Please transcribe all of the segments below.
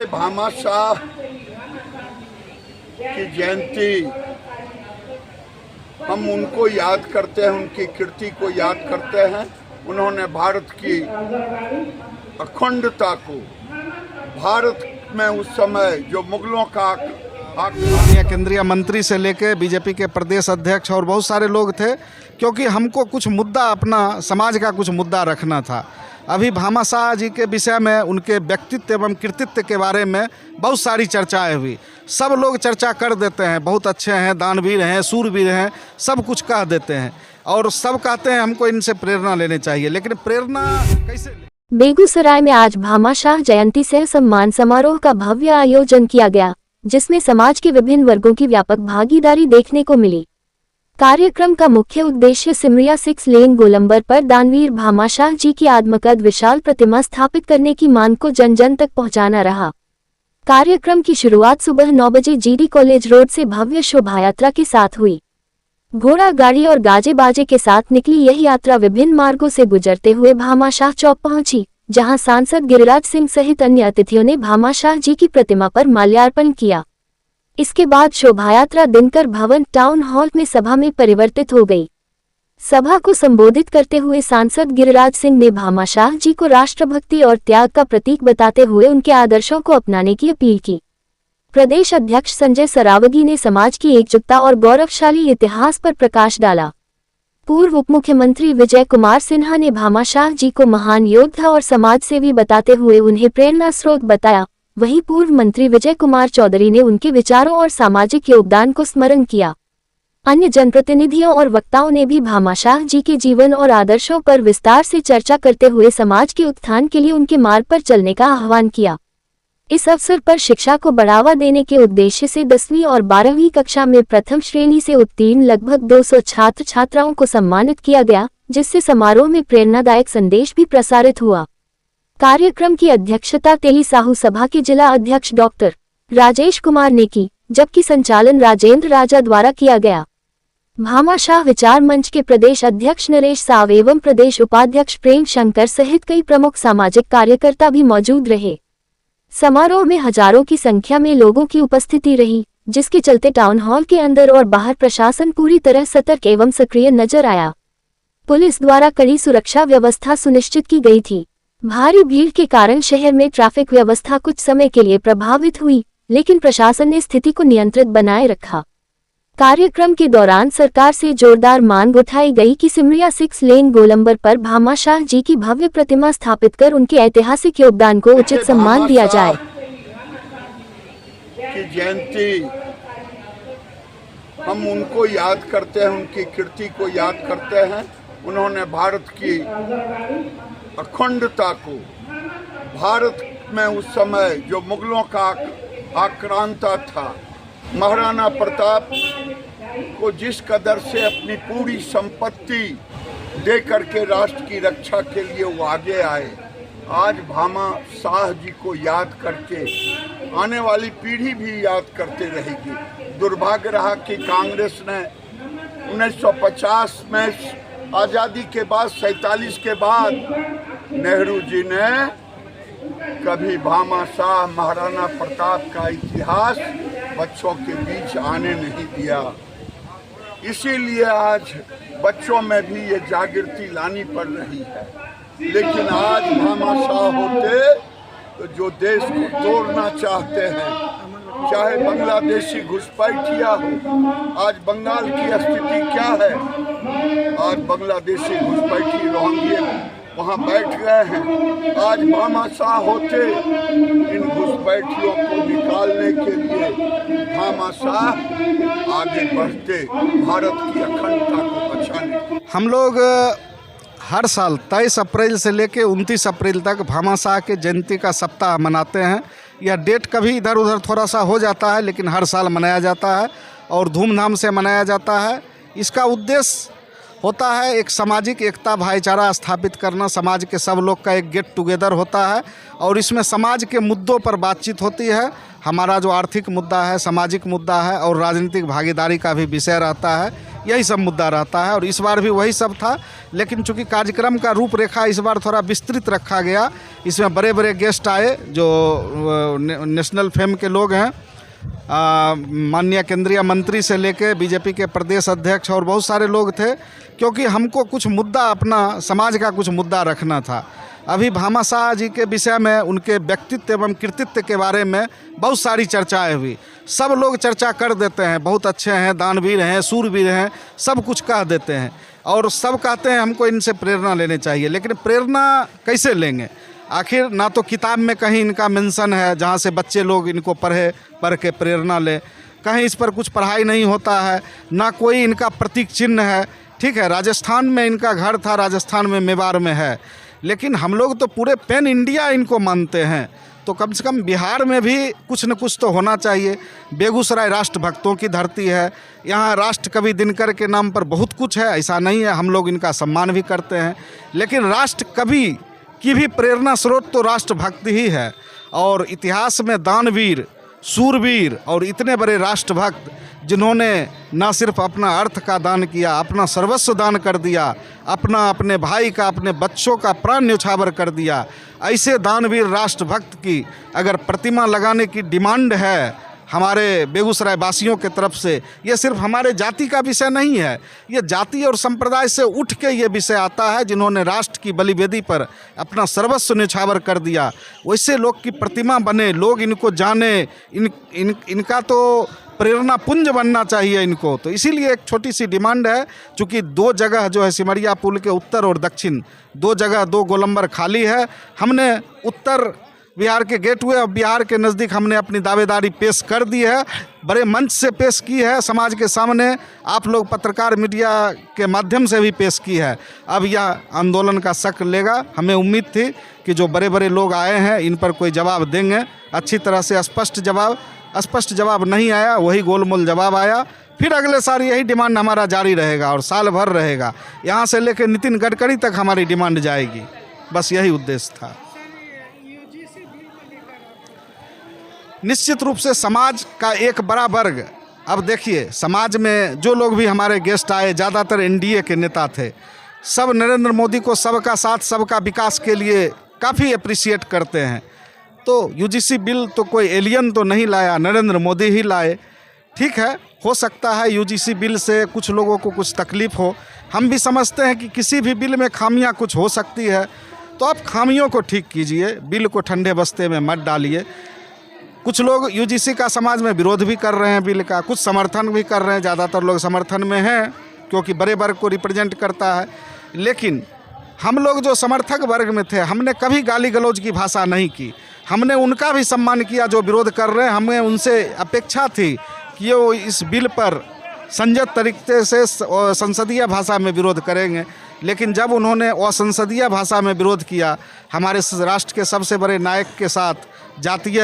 भामा शाह की जयंती हम उनको याद करते हैं, उनकी कीर्ति को याद करते हैं। उन्होंने भारत की अखंडता को, भारत में उस समय जो मुगलों का केंद्रीय मंत्री से लेकर बीजेपी के प्रदेश अध्यक्ष और बहुत सारे लोग थे, क्योंकि हमको कुछ मुद्दा, अपना समाज का कुछ मुद्दा रखना था। अभी भामा शाह जी के विषय में, उनके व्यक्तित्व एवं कृतित्व के बारे में बहुत सारी चर्चाएं हुई। सब लोग चर्चा कर देते हैं, बहुत अच्छे हैं, दानवीर हैं, सूरवीर हैं, सब कुछ कह देते हैं और सब कहते हैं हमको इनसे प्रेरणा लेनी चाहिए। लेकिन प्रेरणा कैसे? बेगूसराय में आज भामा शाह जयंती सह सम्मान समारोह का भव्य आयोजन किया गया, जिसमें समाज के विभिन्न वर्गों की व्यापक भागीदारी देखने को मिली। कार्यक्रम का मुख्य उद्देश्य सिमरिया 6 लेन गोलंबर पर दानवीर भामा शाह जी की आत्मकद विशाल प्रतिमा स्थापित करने की मांग को जन जन तक पहुंचाना रहा। कार्यक्रम की शुरुआत सुबह 9 बजे जीडी कॉलेज रोड से भव्य शोभा यात्रा के साथ हुई। घोड़ा गाड़ी और गाजे बाजे के साथ निकली यह यात्रा विभिन्न मार्गों से गुजरते हुए भामा शाह चौक पहुंची, जहां सांसद गिरिराज सिंह सहित अन्य अतिथियों ने भामा शाह जी की प्रतिमा पर माल्यार्पण किया। इसके बाद शोभायात्रा दिनकर भवन टाउन हॉल में सभा में परिवर्तित हो गई। सभा को संबोधित करते हुए सांसद गिरिराज सिंह ने भामा शाह जी को राष्ट्रभक्ति और त्याग का प्रतीक बताते हुए उनके आदर्शों को अपनाने की अपील की। प्रदेश अध्यक्ष संजय सरावगी ने समाज की एकजुटता और गौरवशाली इतिहास पर प्रकाश डाला। पूर्व उप मुख्यमंत्री विजय कुमार सिन्हा ने भामा शाह जी को महान योद्धा और समाजसेवी बताते हुए उन्हें प्रेरणा स्रोत बताया। वहीं पूर्व मंत्री विजय कुमार चौधरी ने उनके विचारों और सामाजिक योगदान को स्मरण किया। अन्य जनप्रतिनिधियों और वक्ताओं ने भी भामा शाह जी के जीवन और आदर्शों पर विस्तार से चर्चा करते हुए समाज के उत्थान के लिए उनके मार्ग पर चलने का आह्वान किया। इस अवसर पर शिक्षा को बढ़ावा देने के उद्देश्य से 10वीं और 12वीं कक्षा में प्रथम श्रेणी से उत्तीर्ण लगभग 200 छात्र छात्राओं को सम्मानित किया गया, जिससे समारोह में प्रेरणादायक संदेश भी प्रसारित हुआ। कार्यक्रम की अध्यक्षता तेली साहू सभा के जिला अध्यक्ष डॉक्टर राजेश कुमार ने की, जबकि संचालन राजेंद्र राजा द्वारा किया गया। भामा शाह विचार मंच के प्रदेश अध्यक्ष नरेश साव एवं प्रदेश उपाध्यक्ष प्रेम शंकर सहित कई प्रमुख सामाजिक कार्यकर्ता भी मौजूद रहे। समारोह में हजारों की संख्या में लोगों की उपस्थिति रही, जिसके चलते टाउन हॉल के अंदर और बाहर प्रशासन पूरी तरह सतर्क एवं सक्रिय नजर आया। पुलिस द्वारा कड़ी सुरक्षा व्यवस्था सुनिश्चित की गई थी। भारी भीड़ के कारण शहर में ट्रैफिक व्यवस्था कुछ समय के लिए प्रभावित हुई, लेकिन प्रशासन ने स्थिति को नियंत्रित बनाए रखा। कार्यक्रम के दौरान सरकार से जोरदार मांग उठाई गई कि सिमरिया 6 लेन गोलंबर पर भामा शाह जी की भव्य प्रतिमा स्थापित कर उनके ऐतिहासिक योगदान को उचित सम्मान दिया जाए। की जयंती हम उनको याद करते हैं, उनकी कीर्ति को याद करते हैं। उन्होंने भारत की अखंडता को, भारत में उस समय जो मुगलों का आक्रांता था, महाराणा प्रताप को जिस कदर से अपनी पूरी संपत्ति दे करके राष्ट्र की रक्षा के लिए वो आगे आए, आज भामा शाह जी को याद करके आने वाली पीढ़ी भी याद करते रहेगी। दुर्भाग्य रहा कि कांग्रेस ने 1950 में आज़ादी के बाद, 47 के बाद नेहरू जी ने कभी भामा शाह, महाराणा प्रताप का इतिहास बच्चों के बीच आने नहीं दिया। इसीलिए आज बच्चों में भी ये जागृति लानी पड़ रही है। लेकिन आज भामा शाह होते तो जो देश को तोड़ना चाहते हैं, चाहे बांग्लादेशी घुसपैठिया हो, आज बंगाल की स्थिति क्या है? आज बांग्लादेशी घुसपैठी रोहिंग्या वहाँ बैठ गए हैं। आज भामा शाह होते इन घुसपैठियों को निकालने के लिए भामा शाह आगे बढ़ते, भारत की अखंडता को बचाने। हम लोग हर साल 23 अप्रैल से लेकर 29 अप्रैल तक भामा शाह के जयंती का सप्ताह मनाते हैं। यह डेट कभी इधर उधर थोड़ा सा हो जाता है, लेकिन हर साल मनाया जाता है और धूमधाम से मनाया जाता है। इसका उद्देश्य होता है एक सामाजिक एकता, भाईचारा स्थापित करना। समाज के सब लोग का एक गेट टुगेदर होता है और इसमें समाज के मुद्दों पर बातचीत होती है। हमारा जो आर्थिक मुद्दा है, सामाजिक मुद्दा है और राजनीतिक भागीदारी का भी विषय रहता है। यही सब मुद्दा रहता है और इस बार भी वही सब था। लेकिन चूंकि कार्यक्रम का रूपरेखा इस बार थोड़ा विस्तृत रखा गया, इसमें बड़े बड़े गेस्ट आए जो नेशनल फेम के लोग हैं, माननीय केंद्रीय मंत्री से लेके बीजेपी के प्रदेश अध्यक्ष और बहुत सारे लोग थे, क्योंकि हमको कुछ मुद्दा अपना समाज का कुछ मुद्दा रखना था। अभी भामाशाह जी के विषय में, उनके व्यक्तित्व एवं कृतित्व के बारे में बहुत सारी चर्चाएं हुई। सब लोग चर्चा कर देते हैं, बहुत अच्छे हैं, दानवीर हैं, सूरवीर हैं, सब कुछ कह देते हैं और सब कहते हैं हमको इनसे प्रेरणा लेनी चाहिए। लेकिन प्रेरणा कैसे लेंगे? आखिर ना तो किताब में कहीं इनका मेंशन है जहाँ से बच्चे लोग इनको पढ़ के प्रेरणा लें, कहीं इस पर कुछ पढ़ाई नहीं होता है, ना कोई इनका प्रतीक चिन्ह है। ठीक है, राजस्थान में इनका घर था, राजस्थान में मेवाड़ में है, लेकिन हम लोग तो पूरे पैन इंडिया इनको मानते हैं, तो कम से कम बिहार में भी कुछ न कुछ तो होना चाहिए। बेगूसराय राष्ट्रभक्तों की धरती है, यहाँ राष्ट्र कवि दिनकर के नाम पर बहुत कुछ है, ऐसा नहीं है, हम लोग इनका सम्मान भी करते हैं। लेकिन राष्ट्र कवि की भी प्रेरणा स्रोत तो राष्ट्रभक्ति ही है। और इतिहास में दानवीर, सूरवीर और इतने बड़े राष्ट्रभक्त जिन्होंने न सिर्फ अपना अर्थ का दान किया, अपना सर्वस्व दान कर दिया, अपने भाई का, अपने बच्चों का प्राण न्यौछावर कर दिया, ऐसे दानवीर राष्ट्रभक्त की अगर प्रतिमा लगाने की डिमांड है हमारे बेगूसराय वासियों के तरफ से, ये सिर्फ हमारे जाति का विषय नहीं है, ये जाति और संप्रदाय से उठ के ये विषय आता है जिन्होंने राष्ट्र की बलिवेदी पर अपना सर्वस्व न्यौछावर कर दिया। वैसे लोग की प्रतिमा बने, लोग इनको जाने, इनका तो प्रेरणा पुंज बनना चाहिए इनको। तो इसीलिए एक छोटी सी डिमांड है, चूँकि 2 जगह जो है सिमरिया पुल के उत्तर और दक्षिण 2 जगह 2 गोलंबर खाली है। हमने उत्तर बिहार के गेटवे ऑफ बिहार के नज़दीक हमने अपनी दावेदारी पेश कर दी है, बड़े मंच से पेश की है, समाज के सामने आप लोग पत्रकार मीडिया के माध्यम से भी पेश की है। अब यह आंदोलन का शक्ल लेगा। हमें उम्मीद थी कि जो बड़े बड़े लोग आए हैं इन पर कोई जवाब देंगे, अच्छी तरह से स्पष्ट जवाब नहीं आया, वही गोलमोल जवाब आया। फिर अगले साल यही डिमांड हमारा जारी रहेगा और साल भर रहेगा, यहाँ से लेकर नितिन गडकरी तक हमारी डिमांड जाएगी। बस यही उद्देश्य था। निश्चित रूप से समाज का एक बड़ा वर्ग, अब देखिए समाज में जो लोग भी हमारे गेस्ट आए ज़्यादातर एनडीए के नेता थे, सब नरेंद्र मोदी को सबका साथ सबका विकास के लिए काफ़ी अप्रिशिएट करते हैं। तो यूजीसी बिल तो कोई एलियन तो नहीं लाया, नरेंद्र मोदी ही लाए। ठीक है, हो सकता है यूजीसी बिल से कुछ लोगों को कुछ तकलीफ़ हो, हम भी समझते हैं कि किसी भी बिल में खामियां कुछ हो सकती है, तो आप खामियों को ठीक कीजिए, बिल को ठंडे बस्ते में मत डालिए। कुछ लोग यूजीसी का समाज में विरोध भी कर रहे हैं बिल का, कुछ समर्थन भी कर रहे हैं, ज़्यादातर लोग समर्थन में हैं क्योंकि बड़े वर्ग को रिप्रेजेंट करता है। लेकिन हम लोग जो समर्थक वर्ग में थे, हमने कभी गाली गलौज की भाषा नहीं की, हमने उनका भी सम्मान किया जो विरोध कर रहे हैं। हमें उनसे अपेक्षा थी कि वो इस बिल पर संयत तरीके से संसदीय भाषा में विरोध करेंगे, लेकिन जब उन्होंने असंसदीय भाषा में विरोध किया, हमारे राष्ट्र के सबसे बड़े नायक के साथ जातीय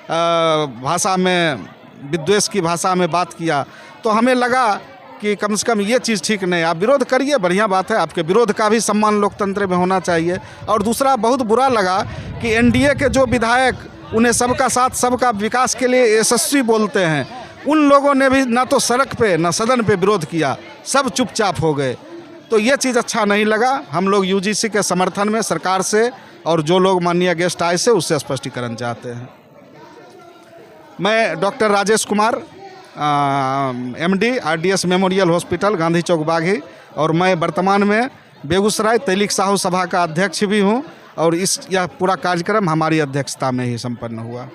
भाषा में, विद्वेष की भाषा में बात किया, तो हमें लगा कि कम से कम ये चीज़ ठीक नहीं। आप विरोध करिए, बढ़िया बात है, आपके विरोध का भी सम्मान लोकतंत्र में होना चाहिए। और दूसरा, बहुत बुरा लगा कि एनडीए के जो विधायक उन्हें सबका साथ सबका विकास के लिए यशस्वी बोलते हैं, उन लोगों ने भी ना तो सड़क पे ना सदन पे विरोध किया, सब चुपचाप हो गए। तो ये चीज़ अच्छा नहीं लगा। हम लोग यूजीसी के समर्थन में सरकार से और जो लोग माननीय गेस्ट आए से उससे स्पष्टीकरण चाहते हैं। मैं doctor Rajesh Kumar, MD RDS memorial hospital Gandhi Chowk Baghi, और मैं वर्तमान में बेगूसराय तैलिक साहू सभा का अध्यक्ष भी हूं, और यह पूरा कार्यक्रम हमारी अध्यक्षता में ही संपन्न हुआ।